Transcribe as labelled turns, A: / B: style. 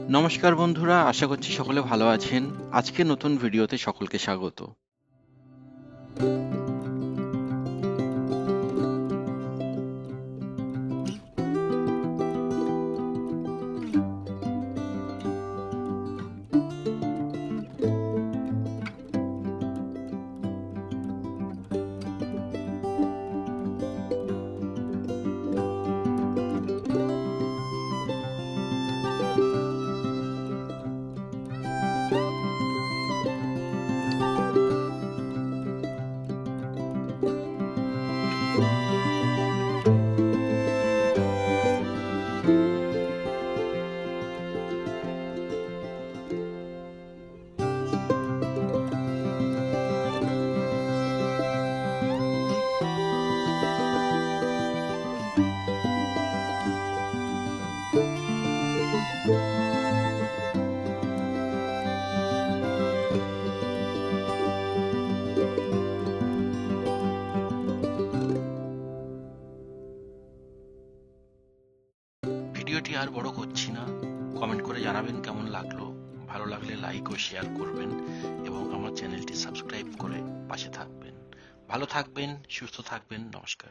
A: নমস্কার বন্ধুরা, আশা করছি সকলে ভালো আছেন। আজকে নতুন ভিডিওতে সকলকে স্বাগত। ভিডিওটি আর বড় করছি না, কমেন্ট করে জানাবেন কেমন লাগলো। ভালো লাগলে লাইক ও শেয়ার করবেন এবং আমার চ্যানেলটি সাবস্ক্রাইব করে পাশে থাকবেন। ভালো থাকবেন, সুস্থ থাকবেন। নমস্কার।